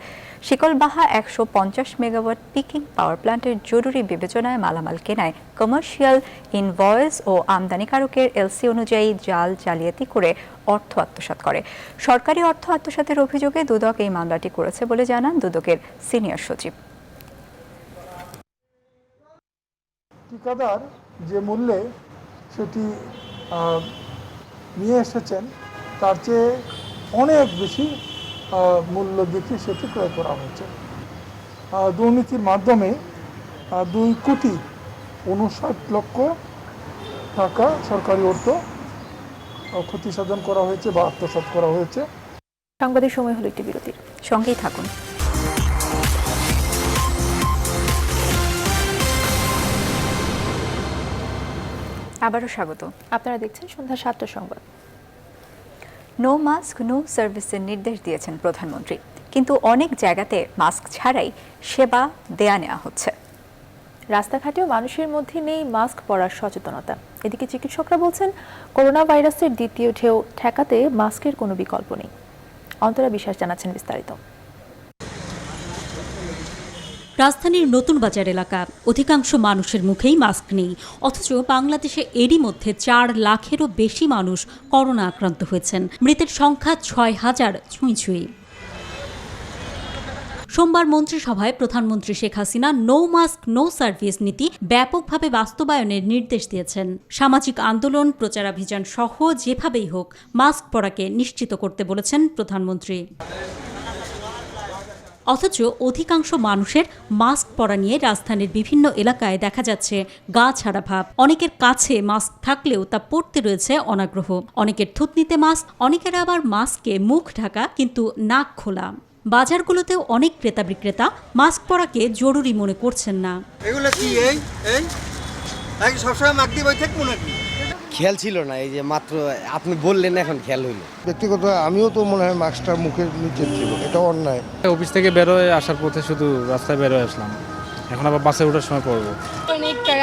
শিকলবাহা 150 মেগাওয়াট পিকিং পাওয়ার প্ল্যান্টের জরুরি বিবেচনায় মালামাল কেনায় কমার্শিয়াল ইনভয়েস ও আমদানিকারকের এলসি অনুযায়ী জাল জালিয়াতি করে অর্থ আত্মসাৎ করে। সরকারি অর্থ আত্মসাতের অভিযোগে দুদক এই মামলাটি করেছে বলে জানান দুদকের সিনিয়র সচিব। ঠিকাদার যে মূল্যে সেটি নিয়ে এসেছেন তার চেয়ে অনেক বেশি মূল্য দেখে সেটি ক্রয় করা হয়েছে। দুর্নীতির মাধ্যমে 2,59,00,000 টাকা সরকারি অর্থ ক্ষতি সাধন করা হয়েছে বা আত্মসাৎ করা হয়েছে। সাংবাদিক সময় হলো একটি বিরতির, সঙ্গেই থাকুন। আবারও স্বাগত। আপনারা দেখছেন সন্ধ্যা 7টার সংবাদ। নো মাস্ক নো সার্ভিসের নির্দেশ দিয়েছেন প্রধানমন্ত্রী, কিন্তু অনেক জায়গাতে মাস্ক ছাড়াই সেবা দেয়া নেওয়া হচ্ছে। রাস্তাঘাটেও মানুষের মধ্যে নেই মাস্ক পরার সচেতনতা। এদিকে চিকিৎসকরা বলছেন, করোনা ভাইরাসের দ্বিতীয় ঢেউ ঠেকাতে মাস্কের কোনো বিকল্প নেই। অন্তরা বিশ্বাস জানাচ্ছেন বিস্তারিত। রাজধানীর নতুন বাজার এলাকা, অধিকাংশ মানুষের মুখেই মাস্ক নেই, অথচ বাংলাদেশে এরই মধ্যে 4 লাখেরও বেশি মানুষ করোনা আক্রান্ত হয়েছেন। মৃতের সংখ্যা 6,000 ছুঁই। সোমবার মন্ত্রিসভায় প্রধানমন্ত্রী Sheikh Hasina no mask no service নীতি ব্যাপকভাবে বাস্তবায়নের নির্দেশ দিয়েছেন। সামাজিক আন্দোলন, প্রচারাভিযান সহ যেভাবেই হোক মাস্ক পরাকে নিশ্চিত করতে বলেছেন প্রধানমন্ত্রী। অথচ অধিকাংশ মানুষের মাস্ক পরা নিয়ে রাজধানীর বিভিন্ন এলাকায় দেখা যাচ্ছে গা ছাড়া ভাব। অনেকের কাছে মাস্ক থাকলেও তা পরতে রয়েছে অনাগ্রহ। অনেকের থুতনিতে মাস্ক, অনেকের আবার মাস্কে মুখ ঢাকা কিন্তু নাক খোলা। বাজারগুলোতেও অনেক ক্রেতা বিক্রেতা মাস্ক পরাকে জরুরি মনে করছেন না। এগুলো কি এই সবসময় মাস্ক দিয়ে বই থাকবো নাকি? খেয়াল ছিল না, এই যে মাত্র আপনি বললেন এখন খেয়াল হইল। ব্যক্তিগত আমিও তো মনে হয় মাস্কটা মুখের নিচে ছিল, এটা অন্যায়। অফিস থেকে বেরোয় আসার পথে শুধু রাস্তায় বেরোয় আসলাম, এখন আবার বাসে ওঠার সময় পড়বো।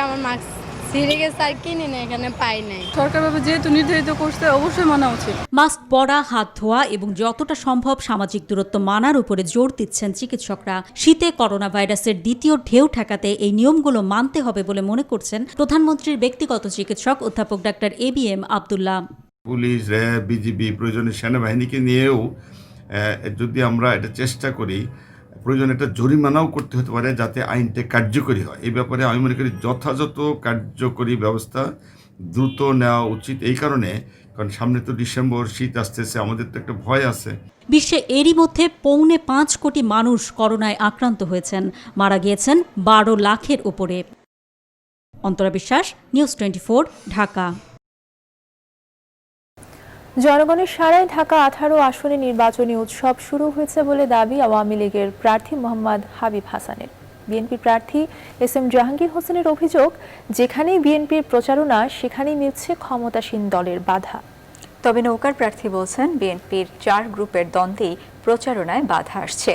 আমার মাস্ক ছিঁড়ে গেছে আর কিনে না, এখানে পাই নাই। সরকারভাবে যেহেতু নির্ধারিত করছে অবশ্যই মানা উচিত। মাস্ক পরা, হাত ধোয়া এবং যতটা সম্ভব সামাজিক দূরত্ব মানার উপরে জোর দিচ্ছেন চিকিৎসকরা। শীতে করোনা ভাইরাসের দ্বিতীয় ঢেউ ঠেকাতে এই নিয়মগুলো মানতে হবে বলে মনে করছেন প্রধানমন্ত্রীর ব্যক্তিগত চিকিৎসক অধ্যাপক doctor ABM Abdullah. Police, RAB, BGB, প্রয়োজনে সেনাবাহিনীকে নিয়েও যদি আমরা এটা চেষ্টা করি, প্রয়োজন একটা জরিমানাও করতে হতে পারে যাতে আইনটা কার্যকরী হয়। এই ব্যাপারে আমি মনে করি যথাযথ কার্যকরী ব্যবস্থা দ্রুত নেওয়া উচিত। এই কারণ সামনে তো ডিসেম্বর, শীত আসতেছে, আমাদের তো একটা ভয় আছে। বিশ্বে এরই মধ্যে 5.25 কোটি মানুষ করোনায় আক্রান্ত হয়েছেন, মারা গিয়েছেন 12 লাখের উপরে। অন্তরা বিশ্বাস, নিউজ 24, ঢাকা। জনগণের সারায় ঢাকা 18 আসনে নির্বাচনী উৎসব শুরু হয়েছে বলে দাবি আওয়ামী লীগের প্রার্থী মোহাম্মদ হাবিব হাসানের। বিএনপি প্রার্থী SM জাহাঙ্গীর হোসেনের অভিযোগ, যেখানেই বিএনপির প্রচারণা সেখানেই মিলছে ক্ষমতাসীন দলের বাধা। তবে নৌকার প্রার্থী বলছেন, বিএনপির 4 গ্রুপের দ্বন্দ্বেই প্রচারণায় বাধা আসছে।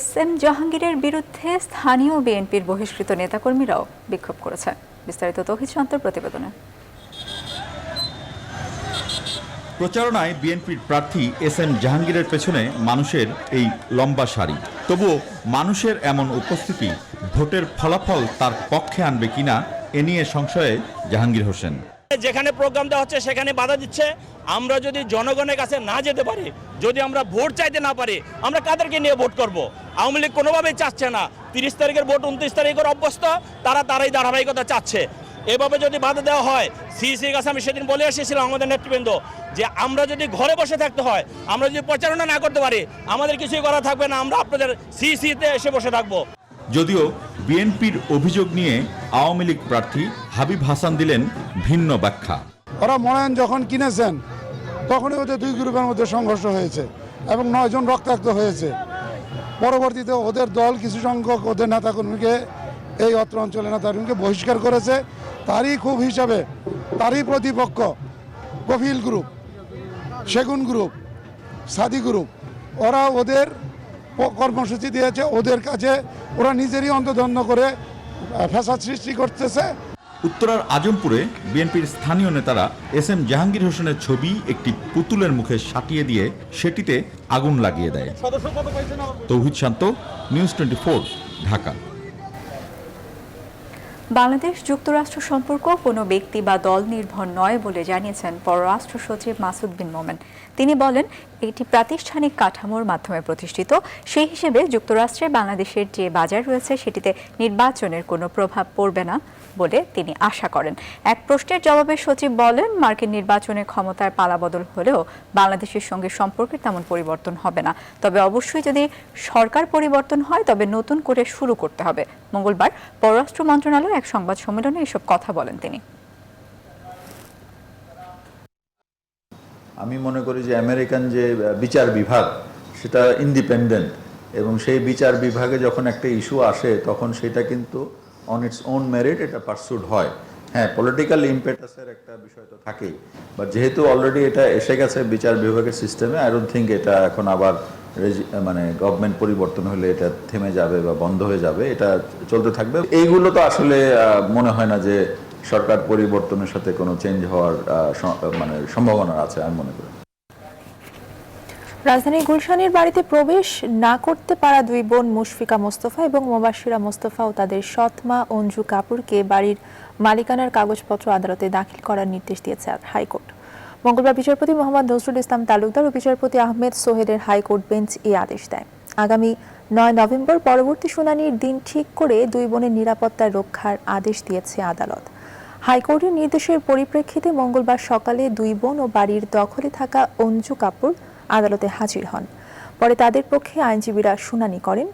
SM জাহাঙ্গীরের বিরুদ্ধে স্থানীয় বিএনপির বহিষ্কৃত নেতাকর্মীরাও বিক্ষোভ করেছে। বিস্তারিত তৌহিদ শান্তর প্রতিবেদনে। প্রচারণায় বিএনপির প্রার্থী SM জাহাঙ্গীরের পেছনে মানুষের এই লম্বা সারি। তবুও মানুষের এমন উপস্থিতি ভোটের ফলাফল তার পক্ষে আনবে কিনা এ নিয়ে সংশয়ে জাহাঙ্গীর হোসেন। যেখানে প্রোগ্রাম দেওয়া হচ্ছে সেখানে বাধা দিচ্ছে। আমরা যদি জনগণের কাছে না যেতে পারি, যদি আমরা ভোট চাইতে না পারি, আমরা কাদেরকে নিয়ে ভোট করব? আওয়ামী লীগ কোনোভাবেই চাচ্ছে না 30 তারিখের ভোট 29 তারিখের অভ্যস্ত, তারাই ধারাবাহিকতা চাচ্ছে। এভাবে যদি বাধা দেওয়া হয়, সিইসির কাছে আমি সেদিন বলে এসেছিলাম আমাদের নেতৃবৃন্দ, যে আমরা যদি ঘরে বসে থাকতে হয়, আমরা যদি প্রচারণা না করতে পারি, আমাদের কিছুই করা থাকবে না, আমরা আপনাদের সিইসিতে এসে বসে থাকবো। যদিও বিএনপির অভিযোগ নিয়ে আওয়ামী লীগ প্রার্থী হাবিব হাসান দিলেন ভিন্ন ব্যাখ্যা। ওরা মনোনয়ন যখন কিনেছেন তখনই ওদের দুই গ্রুপের মধ্যে সংঘর্ষ হয়েছে এবং 9 জন রক্তাক্ত হয়েছে। পরবর্তীতে ওদের দল কিছু সংখ্যক ওদের নেতাকর্মীকে এই অত্র অঞ্চলের নেতাকর্মীকে বহিষ্কার করেছে। তারই খুব হিসাবে তারই প্রতিপক্ষ কফিল গ্রুপ, সেগুন গ্রুপ, সাদি গ্রুপ, ওরা ওদের কর্মসূচি দিয়েছে। ওদের কাছে ওরা নিজেরই অন্তর্দ্বন্দ্ব করে ফ্যাসাদ সৃষ্টি করতেছে। উত্তরার আজমপুরে বিএনপির স্থানীয় নেতারা এসএম জাহাঙ্গীর হোসেনের ছবি একটি পুতুলের মুখে সাটিয়ে দিয়ে সেটিতে আগুন লাগিয়ে দেয়। তৌহিদ শান্ত, নিউজ 24, ঢাকা। বাংলাদেশ যুক্তরাষ্ট্র সম্পর্ক কোনো ব্যক্তি বা দল নির্ভর নয় বলে জানিয়েছেন পররাষ্ট্র সচিব মাসুদ বিন মোমেন। তিনি বলেন, এটি প্রাতিষ্ঠানিক কাঠামোর মাধ্যমে প্রতিষ্ঠিত। সেই হিসেবে যুক্তরাষ্ট্রে বাংলাদেশের যে বাজার রয়েছে সেটিতে নির্বাচনের কোনো প্রভাব পড়বে না বলে তিনি আশা করেন। এক প্রশ্নের জবাবে সচিব বলেন, মার্কিন নির্বাচনে ক্ষমতায় পালাবদল হলেও বাংলাদেশের সঙ্গে সম্পর্কের তেমন পরিবর্তন হবে না। তবে অবশ্যই যদি সরকার পরিবর্তন হয় তবে নতুন করে শুরু করতে হবে। মঙ্গলবার পররাষ্ট্র মন্ত্রণালয়ে এক সংবাদ সম্মেলনে এসব কথা বলেন তিনি। আমি মনে করি যে আমেরিকান যে বিচার বিভাগ সেটা ইন্ডিপেন্ডেন্ট এবং সেই বিচার বিভাগে যখন একটা ইস্যু আসে তখন সেটা কিন্তু অন ইটস ওন মেরিট এটা পারসুড হয়। হ্যাঁ, পলিটিক্যাল ইম্পেটাসের একটা বিষয় তো থাকেই, বাট যেহেতু অলরেডি এটা এসে গেছে বিচার বিভাগের সিস্টেমে, আই ডোন্ট থিঙ্ক এটা এখন আবার মানে গভর্নমেন্ট পরিবর্তন হলে এটা থেমে যাবে বা বন্ধ হয়ে যাবে, এটা চলতে থাকবে। এইগুলো তো আসলে মনে হয় না যে সরকার পরিবর্তনের সাথে কোনো চেঞ্জ হওয়ার মানে সম্ভাবনা আছে আমি মনে করি। রাজধানীর গুলশানের বাড়িতে প্রবেশ না করতে পারা দুই বোন মুশফিকা মোস্তফা এবং মুবাশশিরা মোস্তফা ও তাদের সৎ মা অঞ্জু কাপুরকে বাড়ির মালিকানার কাগজপত্র আদালতে দাখিল করার নির্দেশ দিয়েছে হাইকোর্ট। মঙ্গলবার বিচারপতি মোহাম্মদ নজরুল ইসলাম তালুকদার ও বিচারপতি আহমেদ সোহেলের হাইকোর্ট বেঞ্চ এই আদেশ দেয়। আগামী 9 নভেম্বর পরবর্তী শুনানির দিন ঠিক করে দুই বোনের নিরাপত্তা রক্ষার আদেশ দিয়েছে আদালত। হাইকোর্টের নির্দেশের পরিপ্রেক্ষিতে মঙ্গলবার সকালে দুই বোন ও বাড়ির দখলে থাকা অঞ্জু কাপুর আদালতে হাজির হন। পরে তাদের পক্ষে আইনজীবীরা শুনানি করেন।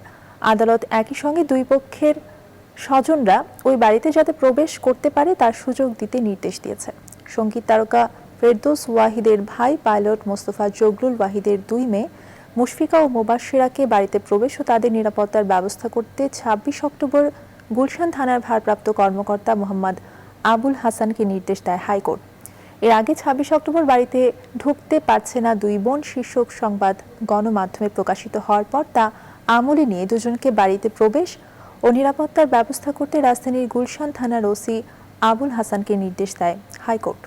আদালত একই সঙ্গে দুই পক্ষের স্বজনরা ওই বাড়িতে যাতে প্রবেশ করতে পারে তার সুযোগ দিতে নির্দেশ দিয়েছে। সঙ্গীত তারকা ফেরদৌস ওয়াহিদের ভাই পাইলট মোস্তফা জগলুল ওয়াহিদের দুই মেয়ে মুশফিকা ও মুবাশশিরাকে বাড়িতে প্রবেশ ও তাদের নিরাপত্তার ব্যবস্থা করতে 26 অক্টোবর গুলশান থানার ভারপ্রাপ্ত কর্মকর্তা মোহাম্মদ আবুল হাসানকে নির্দেশ দেয় হাইকোর্ট। এর আগে 26 অক্টোবর বাড়িতে ঢুকতে পারছে না দুই বোন শীর্ষক সংবাদ গণমাধ্যমে প্রকাশিত হওয়ার পর তা আমলে নিয়ে দুজনকে বাড়িতে প্রবেশ ও নিরাপত্তার ব্যবস্থা করতে রাজধানীর গুলশান থানার ওসি আবুল হাসানকে নির্দেশ দেয় হাইকোর্ট।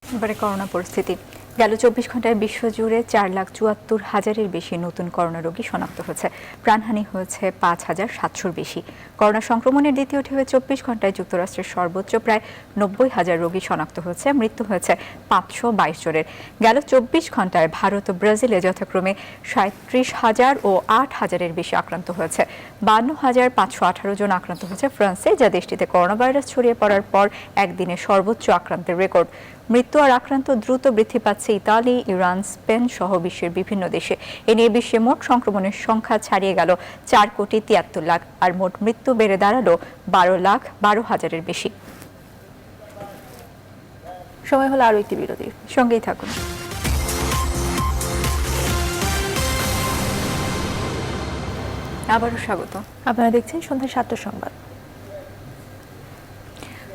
এবারে করোনা পরিস্থিতি। গেল 24 ঘন্টায় বিশ্বজুড়ে 4,74,000-এর বেশি নতুন করোনা রোগী শনাক্ত হয়েছে। প্রাণহানি হয়েছে 5,700-র বেশি। করোনা সংক্রমণের দ্বিতীয় ঢেউয়ে 24 ঘন্টায় যুক্তরাষ্ট্রের সর্বোচ্চ প্রায় 90,000 রোগী শনাক্ত হয়েছে। মৃত্যু হয়েছে 522 জনের। গেল 24 ঘন্টায় ভারত ও ব্রাজিলে যথাক্রমে 37,000 ও 8,000-এর বেশি আক্রান্ত হয়েছে। 52,518 জন আক্রান্ত হয়েছে ফ্রান্সে, যা দেশটিতে করোনা ভাইরাস ছড়িয়ে পড়ার পর একদিনে সর্বোচ্চ আক্রান্তের রেকর্ড। মৃত্যু আর আক্রান্ত দ্রুত বৃদ্ধি পাচ্ছে ইতালি, ইরান, স্পেন সহ বিশ্বের বিভিন্ন দেশে। এ নিয়ে বিশ্বে মোট সংক্রমণের সংখ্যা ছাড়িয়ে গেল 4,73,00,000 আর মোট মৃত্যু বেড়ে দাঁড়ালো 12,12,000-এর বেশি। সময় হলো আরো একটি বিরতির, সঙ্গেই থাকুন। আবারও স্বাগত। আপনারা দেখছেন সন্ধ্যা 7টার সংবাদ।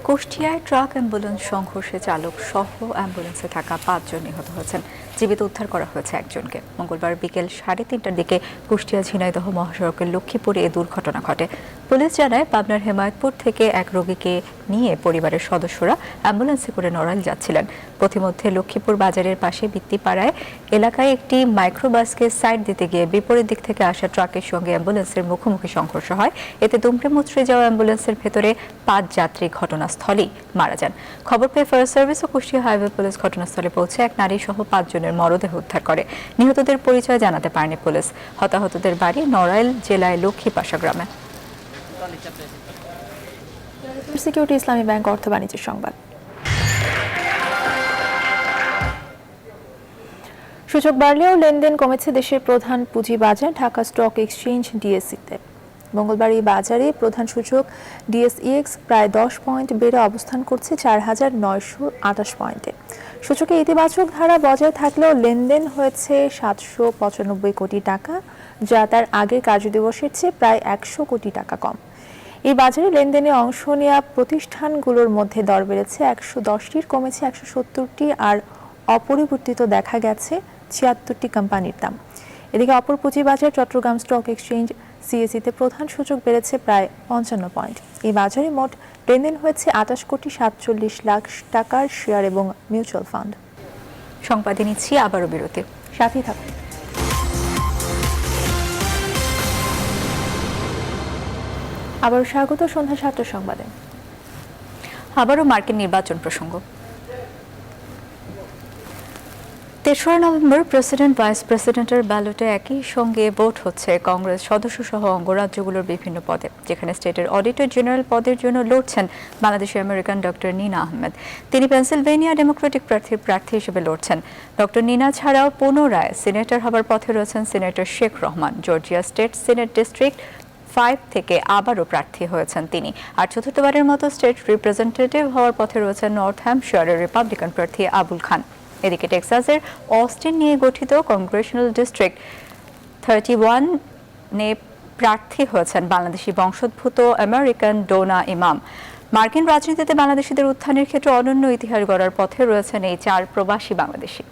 কুষ্টিয়ায় ট্রাক অ্যাম্বুলেন্স সংঘর্ষে চালক সহ অ্যাম্বুলেন্সে থাকা 5 জন নিহত হয়েছেন। জীবিত উদ্ধার করা হয়েছে একজনকে। মঙ্গলবার বিকেল 3:30টার দিকে কুষ্টিয়া ঝিনাইদহ মহাসড়কের লক্ষ্মীপুরে এই দুর্ঘটনা ঘটে। পুলিশ জানায়, পাবনার হেমায়তপুর থেকে এক রোগীকে নিয়ে পরিবারের সদস্যরা অ্যাম্বুলেন্সে করে নড়াইল যাচ্ছিলেন। পথিমধ্যে লক্ষ্মীপুর বাজারের পাশে বৃত্তিপাড়ায় এলাকায় একটি মাইক্রোবাসকে সাইড দিতে গিয়ে বিপরীত দিক থেকে আসা ট্রাকের সঙ্গে অ্যাম্বুলেন্সের মুখোমুখি সংঘর্ষ হয়। এতে দুমড়ে মুচড়ে যাওয়া অ্যাম্বুলেন্সের ভেতরে 5 যাত্রী ঘটনাস্থলেই মারা যান। খবর পেয়ে ফায়ার সার্ভিস ও কুষ্টিয়া হাইওয়ে পুলিশ ঘটনাস্থলে পৌঁছে এক নারী সহ 5 জনের মরদেহ উদ্ধার করে। নিহতদের পরিচয় জানাতে পারেনি পুলিশ। হতাহতদের বাড়ি নড়াইল জেলায় লক্ষ্মীপাশা গ্রামে। সিকিউরিটি ইসলামী ব্যাংক অর্থ বাণিজ্যের সংবাদ। সূচক বাড়লেও লেনদেন কমেছে দেশের প্রধান পুঁজিবাজার ঢাকা স্টক এক্সচেঞ্জ ডিএসইতে। মঙ্গলবার এই বাজারে প্রধান সূচক ডিএসইএক্স প্রায় 10 পয়েন্ট বেড়ে অবস্থান করছে 4,928 পয়েন্টে। সূচকে ইতিবাচক ধারা বজায় থাকলেও লেনদেন হয়েছে 795 কোটি টাকা, যা তার আগের কার্যদিবসের চেয়ে প্রায় 100 কোটি টাকা কম। এই বাজারে লেনদেনে অংশ নেওয়া প্রতিষ্ঠানগুলোর মধ্যে দর বেড়েছে 110টির, কমেছে 170টি, আর অপরিবর্তিত দেখা গেছে 76টি কোম্পানির দাম। এদিকে অপর পুঁজিবাজার চট্টগ্রাম স্টক এক্সচেঞ্জ সিএসইতে প্রধান সূচক বেড়েছে প্রায় 55 পয়েন্ট। এই বাজারে মোট লেনদেন হয়েছে 28 কোটি 47 লাখ টাকার শেয়ার এবং মিউচুয়াল ফান্ড। সংবাদে নিচ্ছি আবারও বিরতি, সাথেই থাকুন। আবার স্বাগত সন্ধ্যা 7টার সংবাদে। আবারও মার্কিন নির্বাচন প্রসঙ্গ। 3রা নভেম্বর প্রেসিডেন্ট ভাইস প্রেসিডেন্টের ব্যালটে একই সঙ্গে ভোট হচ্ছে কংগ্রেস সদস্য সহ অঙ্গরাজ্যগুলোর বিভিন্ন পদে, যেখানে স্টেটের অডিটর জেনারেল পদের জন্য লড়ছেন বাংলাদেশি আমেরিকান ডক্টর নিনা আহমেদ। তিনি পেনসিলভেনিয়া ডেমোক্রেটিক প্রার্থী হিসেবে লড়ছেন। ডক্টর নিনা ছাড়াও পুনরায় সিনেটর হবার পথে রয়েছেন senator Sheikh Rahman. Georgia state senate district 5 থেকে আবারও প্রার্থী হয়েছেন তিনি। আর চতুর্থবারের মতো স্টেট রিপ্রেজেন্টেটিভ হওয়ার পথে রয়েছেন নর্থ হ্যাম্পশায়ারের রিপাবলিকান প্রার্থী আবুল খান। এদিকে টেক্সাসের অস্টিন নিয়ে গঠিত কংগ্রেশনাল ডিস্ট্রিক্ট 31 নে প্রার্থী হয়েছেন বাংলাদেশি বংশোদ্ভূত আমেরিকান ডোনা ইমাম। মার্কিন রাজনীতিতে বাংলাদেশিদের উত্থানের ক্ষেত্রে অনন্য ইতিহাস গড়ার পথে রয়েছেন এই 4 প্রবাসী বাংলাদেশি।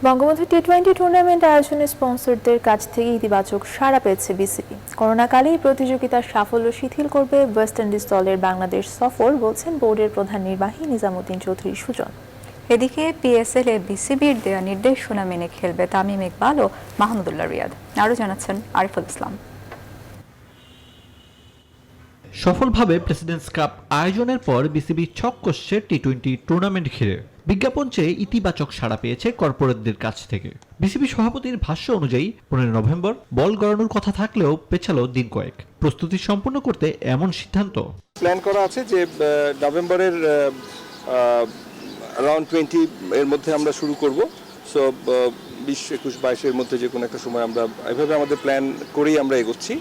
বঙ্গবন্ধু টি-20 টুর্নামেন্ট আয়োজনে স্পন্সরদের কাছ থেকে ইতিবাচক সাড়া পেয়েছে বিসিবি। করোনাকালেই প্রতিযোগিতার সাফল্য শিথিল করবে ওয়েস্ট ইন্ডিজ দলের বাংলাদেশ সফর, বলছেন বোর্ডের প্রধান নির্বাহী নিজামুদ্দিন চৌধুরী সুজন। এদিকে পিএসএল এ বিসিবির দেয়া নির্দেশনা মেনে খেলবে তামিম ইকবাল ও মাহমুদুল্লাহ রিয়াদ। আরও জানাচ্ছেন আরিফুল ইসলাম। সফলভাবে প্রেসিডেন্টস কাপ আয়োজনের পর বিসিবি ছক কষছে টি-20 টুর্নামেন্ট ঘিরে। বিজ্ঞাপন চেয়ে ইতিবাচক সাড়া পেয়েছে কর্পোরেটদের কাছ থেকে। বিসিবি সভাপতির ভাষ্য অনুযায়ী 15 নভেম্বর বল গড়ানোর কথা থাকলেও পেছালো দিন কয়েক। প্রস্তুতি সম্পন্ন করতে এমন সিদ্ধান্ত প্ল্যান করা আছে যে নভেম্বরের অ্যারাউন্ড 20 এর মধ্যে আমরা শুরু করব। সো 20, 21, 22 এর মধ্যে যে কোনো একটা সময় আমরা এভাবে আমাদের প্ল্যান করেই আমরা এগোচ্ছি।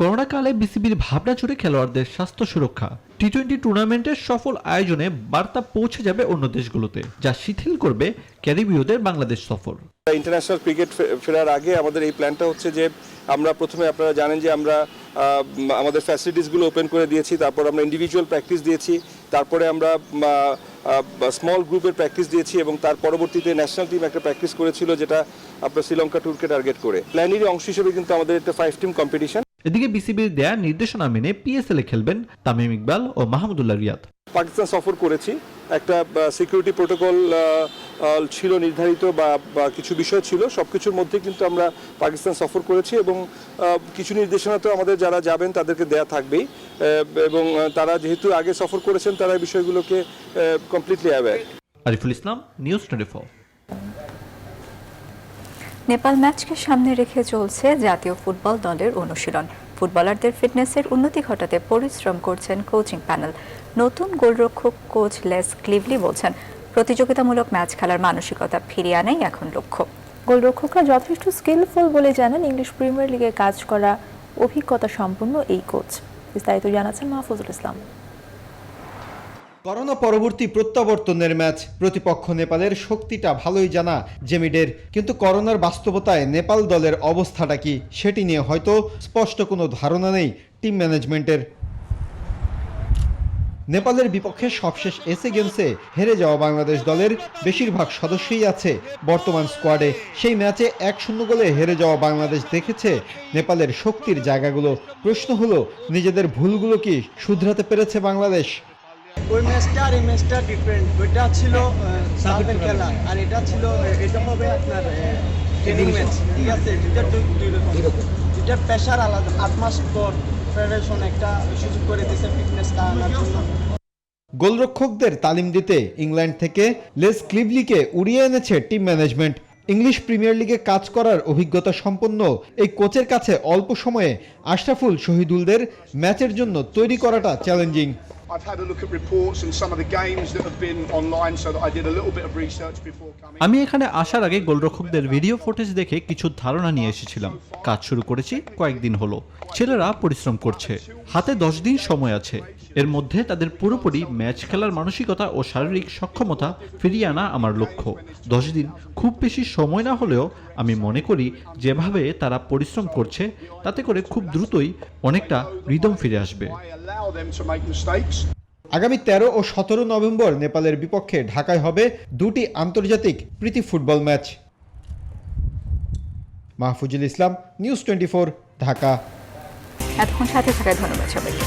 করোনাকালে বিসিবির ভাবনা জুড়ে খেলোয়াড়দের স্বাস্থ্য সুরক্ষা। টি-20 টুর্নামেন্টের সফল আয়োজনে বার্তা পৌঁছে যাবে অন্য দেশগুলোতে, যা শিথিল করবে ক্যারিবীয়দের বাংলাদেশ সফর। ইন্টারন্যাশনাল ক্রিকেট ফেরার আগে আমাদের এই প্ল্যানটা হচ্ছে যে আমরা প্রথমে, আপনারা জানেন যে আমরা আমাদের ফ্যাসিলিটিসগুলো ওপেন করে দিয়েছি, তারপর আমরা ইন্ডিভিজুয়াল প্র্যাকটিস দিয়েছি, তারপরে আমরা স্মল গ্রুপের প্র্যাকটিস দিয়েছি এবং তার পরবর্তীতে ন্যাশনাল টিম একটা প্র্যাকটিস করেছিল, যেটা আপনার শ্রীলঙ্কা ট্যুরকে টার্গেট করে। প্ল্যানেরই অংশ হিসেবে কিন্তু আমাদের একটা 5 টিম কম্পিটিশন। এদিকে বিসিবির দেয়া নির্দেশনা মেনে পিএসএল এ খেলবেন তামিম ইকবাল ও মাহমুদুল্লাহ রিয়াদ। পাকিস্তান সফর করেছি, একটা সিকিউরিটি প্রোটোকল ছিল নির্ধারিত বা কিছু বিষয় ছিল, সবকিছুর মধ্যে কিন্তু আমরা পাকিস্তান সফর করেছি এবং কিছু নির্দেশনা তো আমাদের যারা যাবেন তাদেরকে দেয়া থাকবেই, এবং তারা যেহেতু আগে সফর করেছেন তারা এই বিষয়গুলোকে completely aware. Ariful Islam, news 24। Nepal ম্যাচকে সামনে রেখে চলছে জাতীয় ফুটবল দলের অনুশীলন। ফুটবলারদের ফিটনেসের উন্নতি ঘটাতে পরিশ্রম করছেন কোচিং প্যানেল। নতুন গোলরক্ষক কোচ লেস ক্লিভলি বলছেন, প্রতিযোগিতামূলক ম্যাচ খেলার মানসিকতা ফিরিয়ে আনাই এখন লক্ষ্য। গোলরক্ষকরা যথেষ্ট স্কিলফুল বলে জানান ইংলিশ প্রিমিয়ার লিগে কাজ করা অভিজ্ঞতা সম্পন্ন এই কোচ। বিস্তারিত জানাচ্ছেন মাহফুজুল ইসলাম। করোনা পরবর্তী প্রত্যাবর্তনের ম্যাচ, প্রতিপক্ষ নেপালের শক্তিটা ভালোই জানা জেমিডের, কিন্তু করোনার বাস্তবতায় নেপাল দলের অবস্থাটা কি সেটি নিয়ে হয়তো স্পষ্ট কোনো ধারণা নেই টিম ম্যানেজমেন্টের। নেপালের বিপক্ষে সবশেষ এসএ গেমসে হেরে যাওয়া বাংলাদেশ দলের বেশিরভাগ সদস্যই আছে বর্তমান স্কোয়াডে। সেই ম্যাচে 1-0 গোলে হেরে যাওয়া বাংলাদেশ দেখেছে নেপালের শক্তির জায়গাগুলো। প্রশ্ন হলো, নিজেদের ভুলগুলো কি শুধরাতে পেরেছে বাংলাদেশ? ওই ম্যাচটা আর এই ম্যাচটা ডিফারেন্ট। ওইটা ছিল সাউথের খেলা আর এটা ছিল, এটা হবে আপনার ট্রেনিং ম্যাচ, ঠিক আছে? দুইটার প্রেশার আলাদা। 8 মাস পর ফেডারেশন একটা সুযোগ করে দিয়েছে ফিটনেসটা আনার জন্য। গোলরক্ষকদের তালিম দিতে ইংল্যান্ড থেকে লেস ক্লিভলিকে উড়িয়ে এনেছে টিম ম্যানেজমেন্ট। ইংলিশ প্রিমিয়ার লিগে কাজ করার অভিজ্ঞতা সম্পন্ন এই কোচের কাছে অল্প সময়ে আশরাফুল শহীদুলদের ম্যাচের জন্য তৈরি করাটা challenging. I've had a look at reports and some of the games that have been online so that I did a little bit of research before coming. আমি এখানে আসার আগে গোলরক্ষকদের ভিডিও ফুটেজ দেখে কিছু ধারণা নিয়ে এসেছিলাম। কাজ শুরু করেছি কয়েকদিন হলো। ছেলেরা পরিশ্রম করছে, হাতে 10 দিন সময় আছে। এর মধ্যে তাদের পুরোপুরি ম্যাচ খেলার মানসিকতা ও শারীরিক সক্ষমতা ফিরিয়ে আনা আমার লক্ষ্য। 10 দিন খুব বেশি সময় না হলেও আমি মনে করি যেভাবে তারা পরিশ্রম করছে তাতে করে খুব দ্রুতই অনেকটা রিদম ফিরে আসবে। Allow them to make mistakes. আগামী 13 ও 17 নভেম্বর নেপালের বিপক্ষে ঢাকায় হবে 2টি আন্তর্জাতিক প্রীতি ফুটবল ম্যাচ। মাহফুজুল ইসলাম, নিউজ 24, ঢাকা। এতক্ষণ সাথে থাকায় ধন্যবাদ সবাইকে।